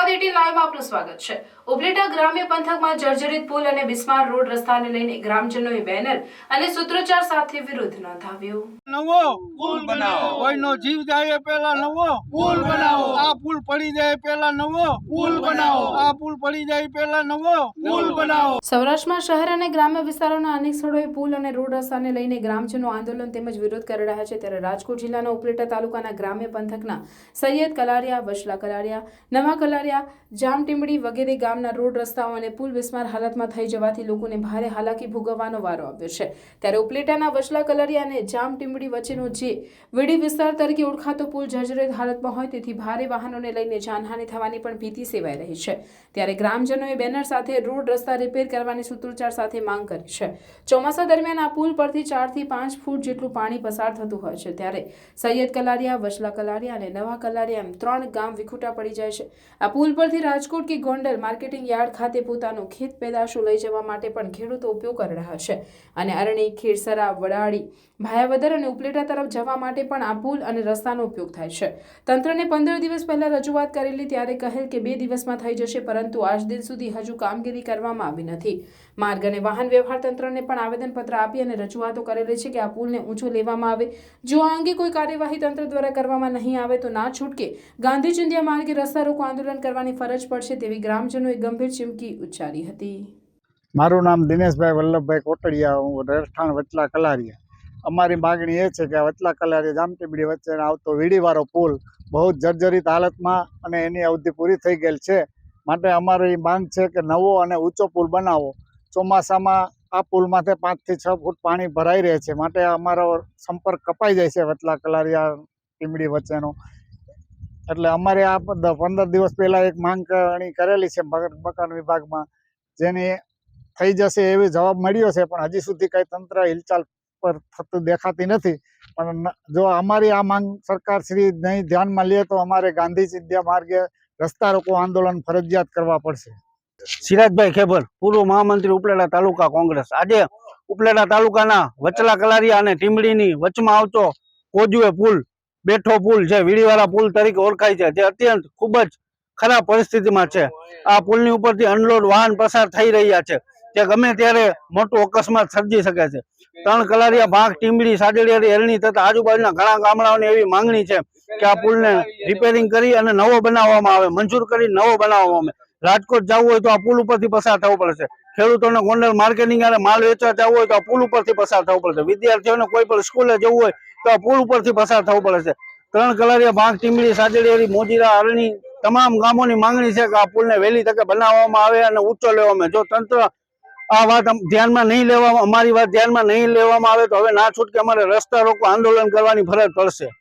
ગુજરાત 18 લાઈવમાં આપનું સ્વાગત છે। ઉપલેટા ગ્રામ્ય પંથકમાં જર્જરિત પુલ અને બિસ્માર રોડ રસ્તાને લઈને ગ્રામજનોએ બેનર અને સૂત્રોચ્ચાર સાથે વિરોધ નોંધાવ્યો। નવો પુલ બનાવો, કોઈનો જીવ જાય પહેલા નવો પુલ બનાવો, આ પુલ પડી જાય પહેલા નવો પુલ બનાવો, આ પુલ પડી જાય પહેલા નવો પુલ બનાવો। સૌરાષ્ટ્રમાં શહેર અને ગ્રામ્ય વિસ્તારોના અનેક સ્થળોએ પુલ અને રોડ રસ્તાને લઈને ગ્રામજનો આંદોલન તેમજ વિરોધ કરી રહ્યા છે। ત્યારે રાજકોટ જિલ્લાના ઉપલેટા તાલુકાના ગ્રામ્ય પંથકના સૈયદ કલારિયા, વશલા કલારિયા, નવા કલારિયા, જામટીમડી વગેરે ગામના રોડ રસ્તાઓ અને પુલ બિસ્માર હાલતમાં થઈ જવાથી લોકોને ભારે હાલાકી ભોગવવાનો વારો આવ્યો છે। ત્યારે ઉપલેટાના વશલા કલારિયા અને જામટીમડી વચ્ચેનો જે વીડી વિસ્તાર તરીકે ઓળખાતો પુલ જર્જરિત હાલતમાં હોય તેથી ભારે વાહનોને લઈને જાનહાનિ થવાની પણ ભીતિ સેવાઈ રહી છે। ત્યારે ગ્રામજનોએ બેનર સાથે રોડ રસ્તા રિપેર કરવાની સૂત્રોચ્ચાર સાથે માંગ કરી છે। ચોમાસા દરમિયાન આ પુલ પરથી 4 થી 5 ફૂટ જેટલું પાણી પસાર થતું હોય છે। ત્યારે સૈયદ કલારિયા, વશલા કલારિયા અને નવા કલારિયા એમ 3 ગામ વિખૂટા પડી જાય છે। આ પુલ પરથી રાજકોટ કે ગોંડલ માર્કેટિંગ યાર્ડ ખાતે પોતાનું ખેત પેદાશો લઈ જવા માટે પણ ખેડૂતો ઉપયોગ કરી રહ્યા છે અને અરણી, ખેડસરા, વડાળી, ભાયાવદર અને ઉપલેટા તરફ જવા માટે પણ આ પુલ અને રસ્તાનો ઉપયોગ થાય છે। તંત્રને 15 દિવસ પહેલા રજૂઆત કરેલી ત્યારે કહેલ કે 2 દિવસમાં થઈ જશે, પરંતુ આજ દિન સુધી હજુ કામગીરી કરવામાં આવી નથી। માર્ગ અને વાહન વ્યવહાર તંત્રને પણ આવેદનપત્ર આપી અને રજૂઆતો કરેલી છે કે આ પુલને ઊંચો લેવામાં આવે। જો આ અંગે કોઈ કાર્યવાહી તંત્ર દ્વારા કરવામાં નહીં આવે તો ના છૂટકે ગાંધી ચિંધ્યા માર્ગે રસ્તા રોકો આંદોલન કરવાની ફરજ પડશે તેવી ગ્રામજનોએ ગંભીર ચીમકી ઉચ્ચારી હતી। મારું નામ દિનેશભાઈ વલ્લભભાઈ કોટડિયા, હું રહેઠાણ વચલા કલારિયા। અમારી માગણી એ છે કે વચલા કલારિયા જામટીમડી વચ્ચે આવતો વીડીવાળો પુલ બહુ જર્જરિત હાલતમાં અને એની અવધિ પૂરી થઈ ગયેલ છે, માટે અમારી માંગ છે કે નવો અને ઊંચો પુલ બનાવો। ચોમાસામાં આ પુલમાંથી 5 થી 6 ફૂટ પાણી ભરાઈ રહે છે, માટે અમારો સંપર્ક કપાઈ જાય છે વચલા કલારિયા ટીમડી વચ્ચેનો। એટલે અમારે આ 15 દિવસ પહેલાં એક માંગણી કરેલી છે મકાન વિભાગમાં, જેની થઈ જશે એવી જવાબ મળ્યો છે, પણ હજી સુધી કંઈ તંત્ર હિલચાલ પર થતું દેખાતી નથી। પણ જો અમારી આ માંગ સરકાર શ્રી નહીં ધ્યાનમાં લે તો અમારે ગાંધી ચિંધ્યા માર્ગે રસ્તા રોકો આંદોલન ફરજિયાત કરવા પડશે। સિરાજભાઈ ખેબર, પૂર્વ મહામંત્રી ઉપલેટા તાલુકા કોંગ્રેસ। આજે ઉપલેટા તાલુકાના વચલા કલારિયા અને ટીમડીની વચમાં આવતો કોજવે પુલ, બેઠો પુલ જે વીડીવાળા પુલ તરીકે ઓળખાય છે, જે અત્યંત ખૂબ જ ખરાબ પરિસ્થિતિમાં છે। આ પુલની ઉપરથી અનલોડ વાહન પસાર થઈ રહ્યા છે, જે ગમે ત્યારે મોટું અકસ્માત સર્જી શકે છે। 3 કલારિયા, ભાંગ, ટીમડી, સાજડિયાથી એરણી તથા આજુબાજુના ઘણા ગામડાઓની એવી માંગણી છે કે આ પુલને રિપેરિંગ કરી અને નવો બનાવવામાં આવે, મંજૂર કરી નવો બનાવવામાં આવે। રાજકોટ જવું હોય તો આ પુલ ઉપરથી પસાર થવું પડશે। ખેડૂતોને ગોંડલ માર્કેટિંગ અને માલ વેચવા જવું હોય તો આ પુલ ઉપરથી પસાર થવું પડશે। વિદ્યાર્થીઓને કોઈ પણ સ્કૂલે જવું હોય તો આ પુલ ઉપરથી પસાર થવું પડશે। 3 કલારિયા, ભાંગ, ટીમડી, સાજડિયાથી મોજીરા, અરણી તમામ ગામોની માંગણી છે કે આ પુલને વહેલી તકે બનાવવામાં આવે અને ઊંચો લેવામાં આવે। જો તંત્ર આ વાત ધ્યાનમાં નહીં લેવામાં, અમારી વાત ધ્યાનમાં નહીં લેવામાં આવે તો હવે ના છૂટકે અમારે રસ્તા રોકો આંદોલન કરવાની ફરજ પડશે।